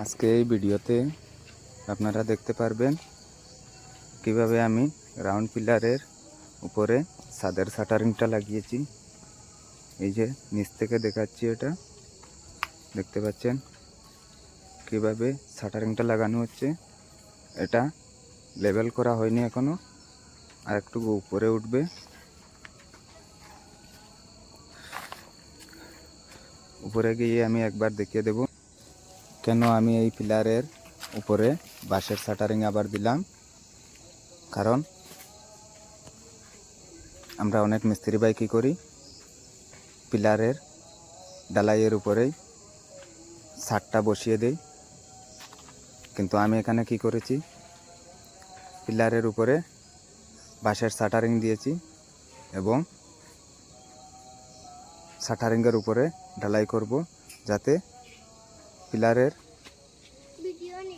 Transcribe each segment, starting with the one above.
আজকে এই ভিডিওতে আপনারা দেখতে পারবেন কিভাবে আমি রাউন্ড পিলারের উপরে ছাদের শাটারিংটা লাগিয়েছি। এই যে নিচ থেকে দেখাচ্ছি, এটা দেখতে পাচ্ছেন কিভাবে শাটারিংটা লাগানো হচ্ছে। এটা লেভেল করা হয়নি এখনো, আর একটু উপরে উঠবে। উপরে গিয়ে আমি একবার দেখিয়ে দেব কেন আমি এই পিলারের উপরে বাঁশের শাটারিং আবার দিলাম। কারণ আমরা অনেক মিস্ত্রি ভাই কী করি, পিলারের ডালাইয়ের উপরেই ছাদটা বসিয়ে দেই, কিন্তু আমি এখানে কি করেছি, পিলারের উপরে বাঁশের শাটারিং দিয়েছি এবং শাটারিংয়ের উপরে ঢালাই করব, যাতে পিলারের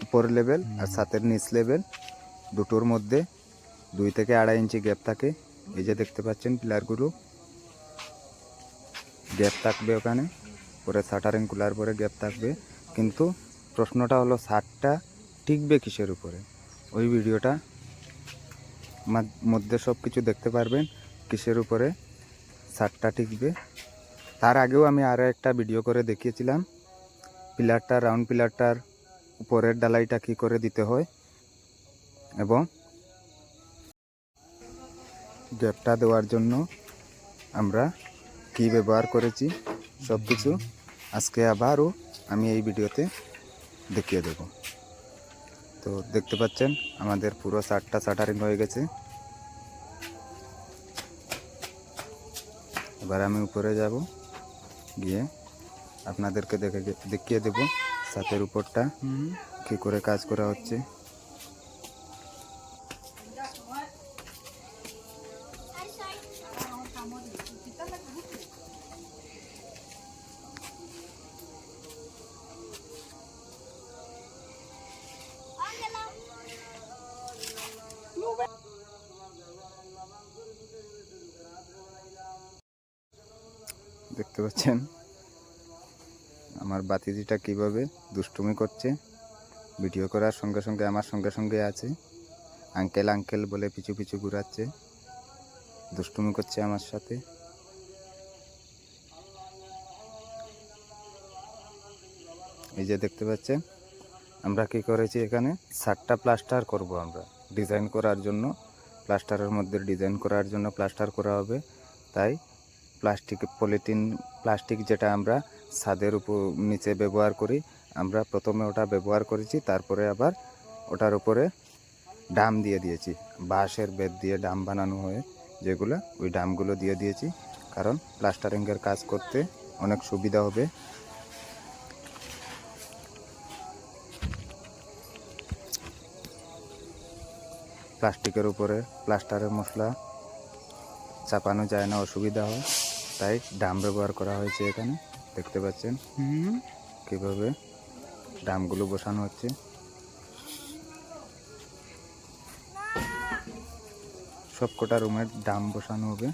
উপর লেভেল আর ছাদের নিচ লেভেল দুটোর মধ্যে 2 থেকে 2.5 ইঞ্চি গ্যাপ থাকে। এই যে দেখতে পাচ্ছেন পিলারগুলো গ্যাপ থাকবে, ওখানে পরে শাটারিং খোলার পরে গ্যাপ থাকবে। কিন্তু প্রশ্নটা হলো ছাদটা টিকবে কিসের উপরে। ওই ভিডিওটা মধ্যে সব কিছু দেখতে পারবেন কিসের উপরে ছাদটা টিকবে। তার আগেও আমি আরও একটা ভিডিও করে দেখিয়েছিলাম পিলারটা, রাউন্ড পিলারটার উপরের ডালাইটা কী করে দিতে হয় এবং গ্যাপটা দেওয়ার জন্য আমরা কি ব্যবহার করেছি, সব কিছু আজকে আবারও আমি এই ভিডিওতে দেখিয়ে দেব। তো দেখতে পাচ্ছেন আমাদের পুরো ছাদটা শাটারিং হয়ে গেছে। এবার আমি উপরে যাব, গিয়ে আপনাদেরকে দেখিয়ে দেব ছাদের উপরটা কী করে কাজ করা হচ্ছে। দেখতে পাচ্ছেন আমার বাতিজিটা কিভাবে দুষ্টুমি করছে। ভিডিও করার সঙ্গে সঙ্গে আমার সঙ্গে সঙ্গে আছে, আঙ্কেল আঙ্কেল বলে পিছু পিছু ঘুরাচ্ছে, দুষ্টুমি করছে আমার সাথে। এই যে দেখতে পাচ্ছেন আমরা কি করেছি, এখানে ছাদটা প্লাস্টার করব, আমরা ডিজাইন করার জন্য, প্লাস্টারের মধ্যে ডিজাইন করার জন্য প্লাস্টার করা হবে। তাই প্লাস্টিক যেটা আমরা ছাদের উপর নিচে ব্যবহার করি, আমরা প্রথমে ওটা ব্যবহার করেছি, তারপরে আবার ওটার উপরে ডাম দিয়ে দিয়েছি। বাঁশের বেত দিয়ে ডাম বানানো হয় যেগুলো, ওই ডামগুলো দিয়ে দিয়েছি, কারণ প্লাস্টারিংয়ের কাজ করতে অনেক সুবিধা হবে। প্লাস্টিকের উপরে প্লাস্টারের মশলা চাপানো যায় না, অসুবিধা হয়, তাই ডাম ব্যবহার করা হয়েছে এখানে। দেখতে পাচ্ছেন কীভাবে ডামগুলো বসানো হচ্ছে। সব কটা রুমের ডাম বসানো হবে।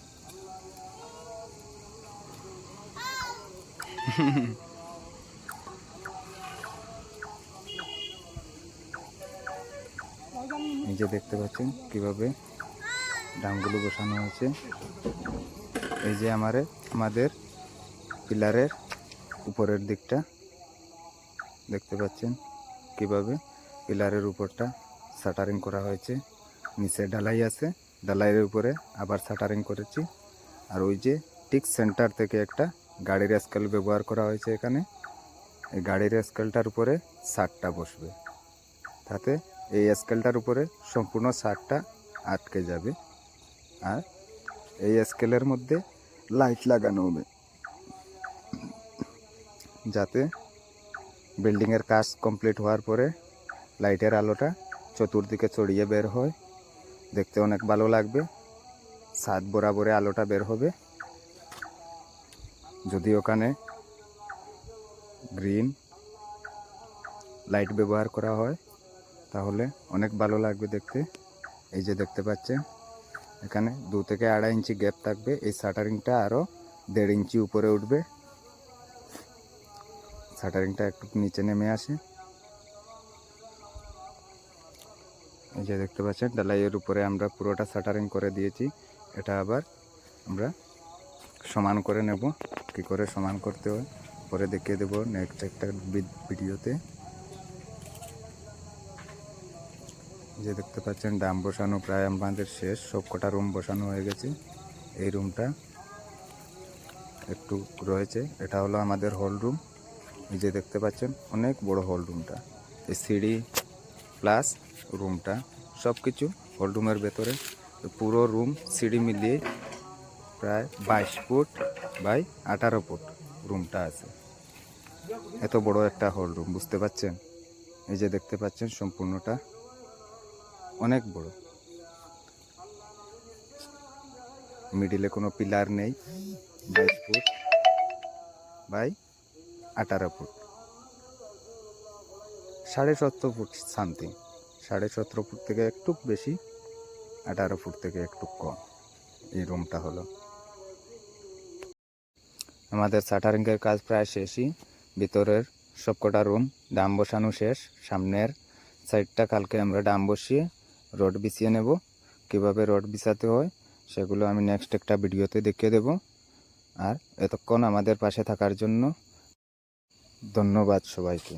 এই যে দেখতে পাচ্ছেন কিভাবে ডামগুলো বসানো হয়েছে। এই যে আমাদের পিলারের উপরের দিকটা দেখতে পাচ্ছেন কিভাবে পিলারের উপরটা শাটারিং করা হয়েছে। নিচে ডালাই আছে, ডালাইয়ের উপরে আবার শাটারিং করেছি। আর ওই যে ঠিক সেন্টার থেকে একটা গাড়ির স্কেল ব্যবহার করা হয়েছে এখানে। এই গাড়ির স্কেলটার উপরে ছাদটা বসবে, তাতে এই স্কেলটার উপরে সম্পূর্ণ ছাদটা আটকে যাবে। আর এই স্কেলের মধ্যে লাইট লাগানো হবে, যাতে বিল্ডিংয়ের কাজ কমপ্লিট হওয়ার পরে লাইটের আলোটা চতুর্দিকে ছড়িয়ে বের হয়, দেখতে অনেক ভালো লাগবে। ছাদ বরাবরে আলোটা বের হবে। যদি ওখানে গ্রিন লাইট ব্যবহার করা হয় তাহলে অনেক ভালো লাগবে দেখতে। এই যে দেখতে পাচ্ছেন এখানে 2 থেকে 2.5 ইঞ্চি গ্যাপ থাকবে। এই শাটারিংটা আরও 1.5 ইঞ্চি উপরে উঠবে। শাটারিংটা একটু নিচে নেমে আসে, এই যে দেখতে পাচ্ছেন ঢালাইয়ের উপরে আমরা পুরোটা শাটারিং করে দিয়েছি। এটা আবার আমরা সমান করে নেব। কী করে সমান করতে হয় পরে দেখিয়ে দেবো নেক্সট একটা ভিডিওতে। যে দেখতে পাচ্ছেন ডাম বসানো প্রায় আমাদের শেষ, সব কটা রুম বসানো হয়ে গেছে। এই রুমটা একটু রয়েছে, এটা হলো আমাদের হল রুম। এই যে দেখতে পাচ্ছেন অনেক বড় হল রুমটা, এই সিঁড়ি প্লাস রুমটা সব কিছু হল রুমের ভেতরে। পুরো রুম সিঁড়ি মিলিয়ে প্রায় 22 ফুট বাই 18 ফুট রুমটা আছে। এত বড় একটা হল রুম, বুঝতে পাচ্ছেন? এই যে দেখতে পাচ্ছেন সম্পূর্ণটা অনেক বড়। মিডিলে কোনো পিলার নেই। 22 foot by 18 foot, 17.5 foot something. 17.5 foot থেকে একটু বেশি, 18 ফুট থেকে একটু কম এই রুমটা হলো। আমাদের শাটারিংয়ের কাজ প্রায় শেষই। ভিতরের সবকটা রুম ডাম বসানো শেষ। সামনের সাইডটা কালকে আমরা ডাম বসিয়ে রড বিছিয়ে নেব। কীভাবে রড বিছাতে হয় সেগুলো আমি নেক্সট একটা ভিডিওতে দেখিয়ে দেব। আর এতক্ষণ আমাদের পাশে থাকার জন্য ধন্যবাদ সবাইকে।